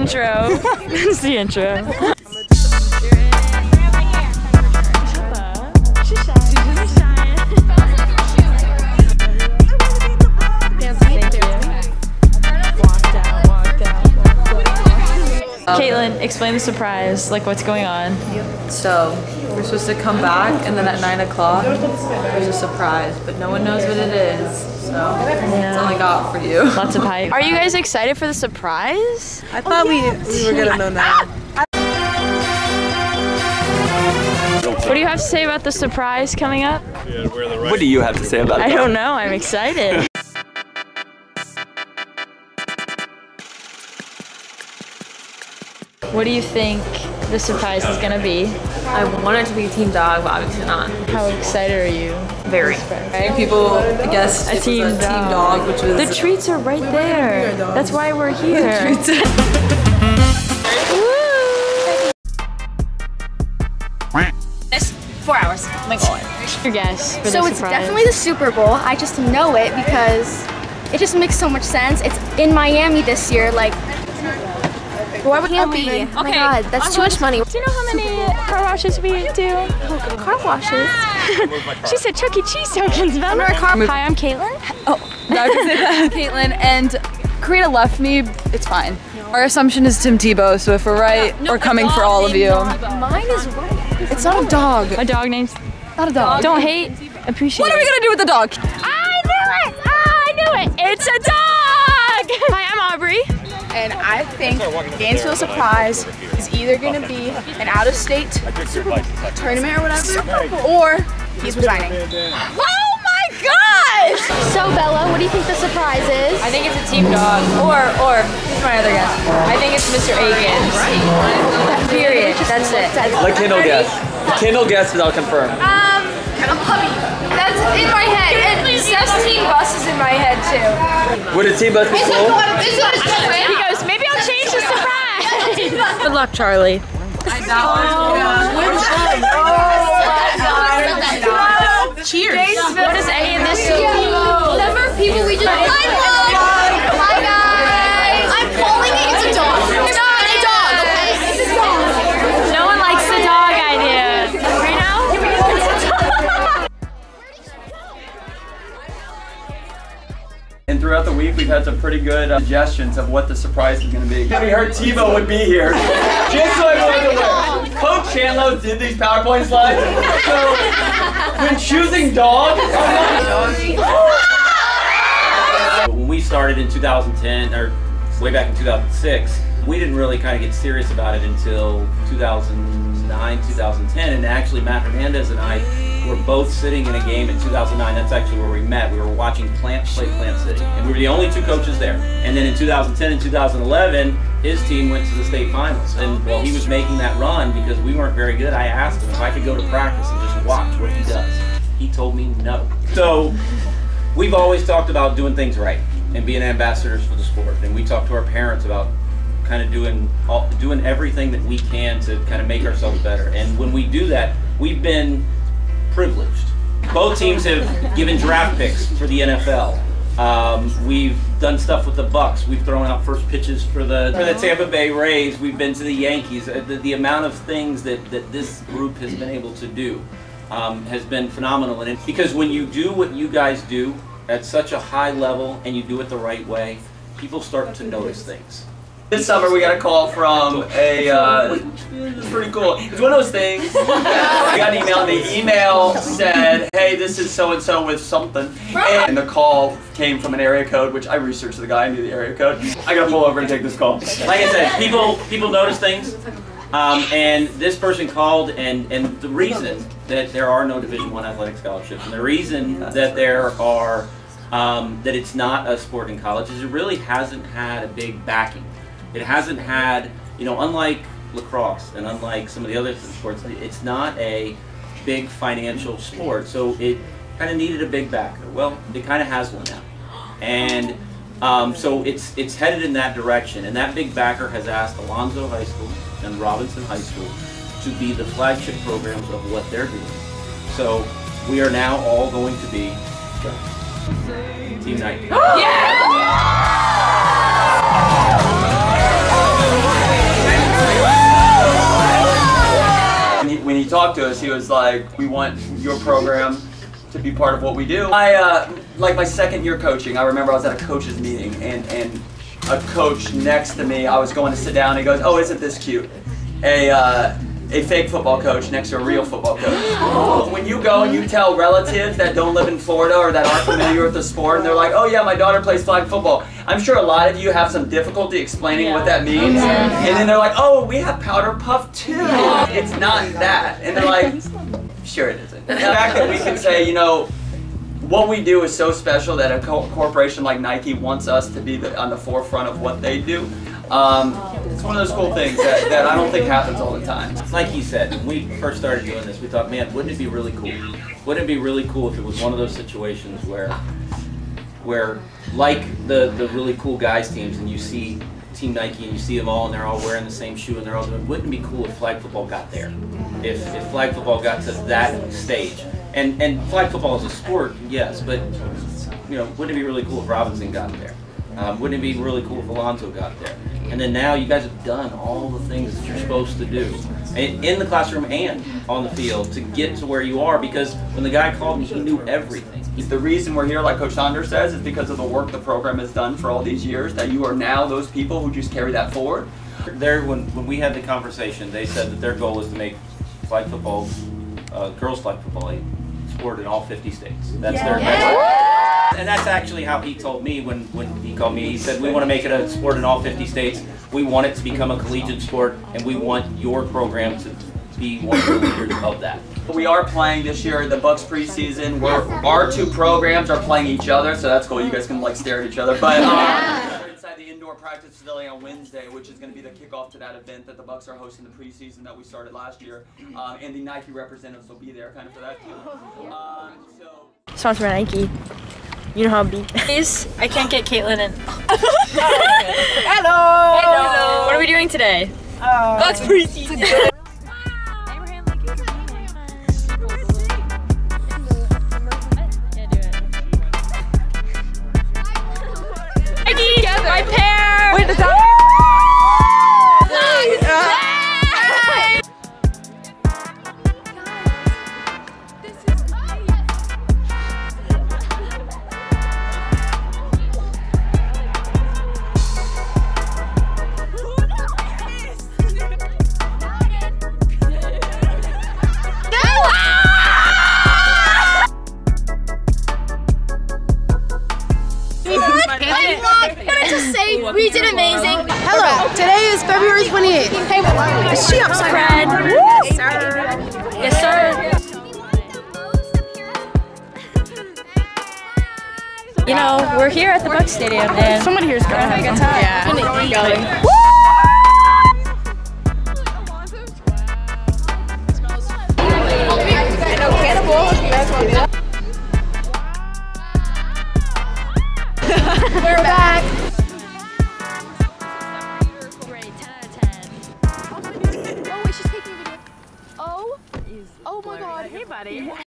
intro. That's the intro. Caitlin, explain the surprise, like what's going on. So, we're supposed to come back and then at 9 o'clock, there's a surprise, but no one knows what it is. So, that's all I got for you. Lots of hype. Are you guys excited for the surprise? I thought we were gonna know now. What do you have to say about the surprise coming up? What do you have to say about it? I don't know, I'm excited. What do you think the surprise is gonna be? I want it to be Team Dog, but obviously not. How excited are you? Very. Right? People guessed it was a Team Dog, which was... The treats are right there. That's why we're here. It's 4 hours. Oh my God. Your guess for So the it's surprise. definitely the Super Bowl. I just know it because it just makes so much sense. It's in Miami this year. Like, why would it be? Oh my God, that's too much money. Do you know how many car washes we do? Car washes. She said Chuck E. Cheese tokens, man. Hi, I'm Caitlin. Oh, I was gonna say that. Caitlin, and Karina left me. It's fine. Our assumption is Tim Tebow, so if we're right, we're coming for all of you. Mine is right. It's not a dog. A dog name's... Not a dog. Don't hate, appreciate What are we gonna do with the dog? I knew it! I knew it! It's a dog! Hi, I'm Aubrey. And I think Gainesville surprise is either going to be an out-of-state tournament or whatever, or he's resigning. Oh my gosh! So Bella, what do you think the surprise is? I think it's a Team Dog, or here's my other guess. I think it's Mr. Akins. Period. That's it. Let Kendall guess. Kendall guesses, I'll confirm. That's in my head. And Steph's Team Bus is in my head too. Would a team bus be cool? He goes, maybe I'll change the surprise. Good luck, Charlie. Cheers. What does any of this mean? Whatever people we just... Hi guys! I'm calling it. It's a dog. It's not a dog, okay? It's a dog. No one likes the dog idea. Reno? And throughout the week, we've had some pretty good suggestions of what the surprise is going to be. We heard Tebow would be here. Just so everyone's aware, Coach Chandler did these PowerPoint slides. So, when choosing dogs, when we started in 2010, or way back in 2006, we didn't really kind of get serious about it until 2009, 2010, and actually Matt Hernandez and I were both sitting in a game in 2009. That's actually where we met. We were watching Plant play Plant City, and we were the only two coaches there. And then in 2010 and 2011, his team went to the state finals. And while he was making that run, because we weren't very good, I asked him if I could go to practice and just watch what he does. He told me no. So we've always talked about doing things right and being ambassadors for the sport. And we talk to our parents about kind of doing everything that we can to kind of make ourselves better. And when we do that, we've been privileged. Both teams have given draft picks for the NFL. We've done stuff with the Bucks. We've thrown out first pitches for the Tampa Bay Rays. We've been to the Yankees. The amount of things that this group has been able to do has been phenomenal. And because when you do what you guys do at such a high level and you do it the right way, people start to notice things. This summer we got a call from it's pretty cool. It's one of those things. We got an email, and the email said, hey, this is so-and-so with something. And the call came from an area code, which I researched the guy, I knew the area code. I gotta pull over and take this call. Like I said, people notice things. And this person called, and the reason that there are no Division I athletic scholarships, and the reason that there are, that it's not a sport in college, is it really hasn't had a big backing. It hasn't had, unlike lacrosse and unlike some of the other sports, it's not a big financial sport, so it kind of needed a big backer. Well, it kind of has one now. And so it's headed in that direction, and that big backer has asked Alonso High School and Robinson High School to be the flagship programs of what they're doing. So we are now all going to be Team 19. Yeah! he talked to us, he was like, we want your program to be part of what we do. Like my second year coaching, I remember I was at a coach's meeting and a coach next to me, I was going to sit down and he goes, oh, isn't this cute? A fake football coach next to a real football coach. When you go and you tell relatives that don't live in Florida or that aren't familiar with the sport and they're like, oh yeah, my daughter plays flag football. I'm sure a lot of you have some difficulty explaining what that means. And then they're like, oh, we have powder puff too. It's not that. And they're like, sure it isn't. The fact that we can say, you know, what we do is so special that a corporation like Nike wants us to be on the forefront of what they do. It's one of those cool things that I don't think happens all the time. Like he said, when we first started doing this, we thought, man, wouldn't it be really cool? Wouldn't it be really cool if it was one of those situations where like the really cool guys teams and you see Team Nike and you see them all and they're all wearing the same shoe and they're all doing, wouldn't it be cool if flag football got there? If flag football got to that stage. And flag football is a sport, yes, but you know, wouldn't it be really cool if Robinson got there? Wouldn't it be really cool if Alonso got there? And then now you guys have done all the things that you're supposed to do in the classroom and on the field to get to where you are, because when the guy called me, he knew everything. The reason we're here, like Coach Saunders says, is because of the work the program has done for all these years, that you are now those people who just carry that forward. When we had the conversation, they said that their goal is to make flag football, girls flag football, a sport in all 50 states. That's their goal. And that's actually how he told me when he called me. He said, we want to make it a sport in all 50 states. We want it to become a collegiate sport, and we want your program to be one of the leaders of that. We are playing this year the Bucks preseason, where our two programs are playing each other, so that's cool. You guys can like stare at each other. But we're inside the indoor practice facility on Wednesday, which is going to be the kickoff to that event that the Bucks are hosting the preseason that we started last year, and the Nike representatives will be there kind of for that too. Sponsored by Nike. You know how it be. Please, I can't get Caitlin in. Hello! Hello! What are we doing today? Bucks preseason. My pair! Wait, the top! We did amazing. Hello, today is February 28th. Hey, is she up, Fred? Yes, sir. Yes, sir. You know, we're here at the Bucks Stadium, and someone here's gonna have a good time. Yeah. We're back. Oh wait, she's taking a video. Oh my God. Hey, buddy.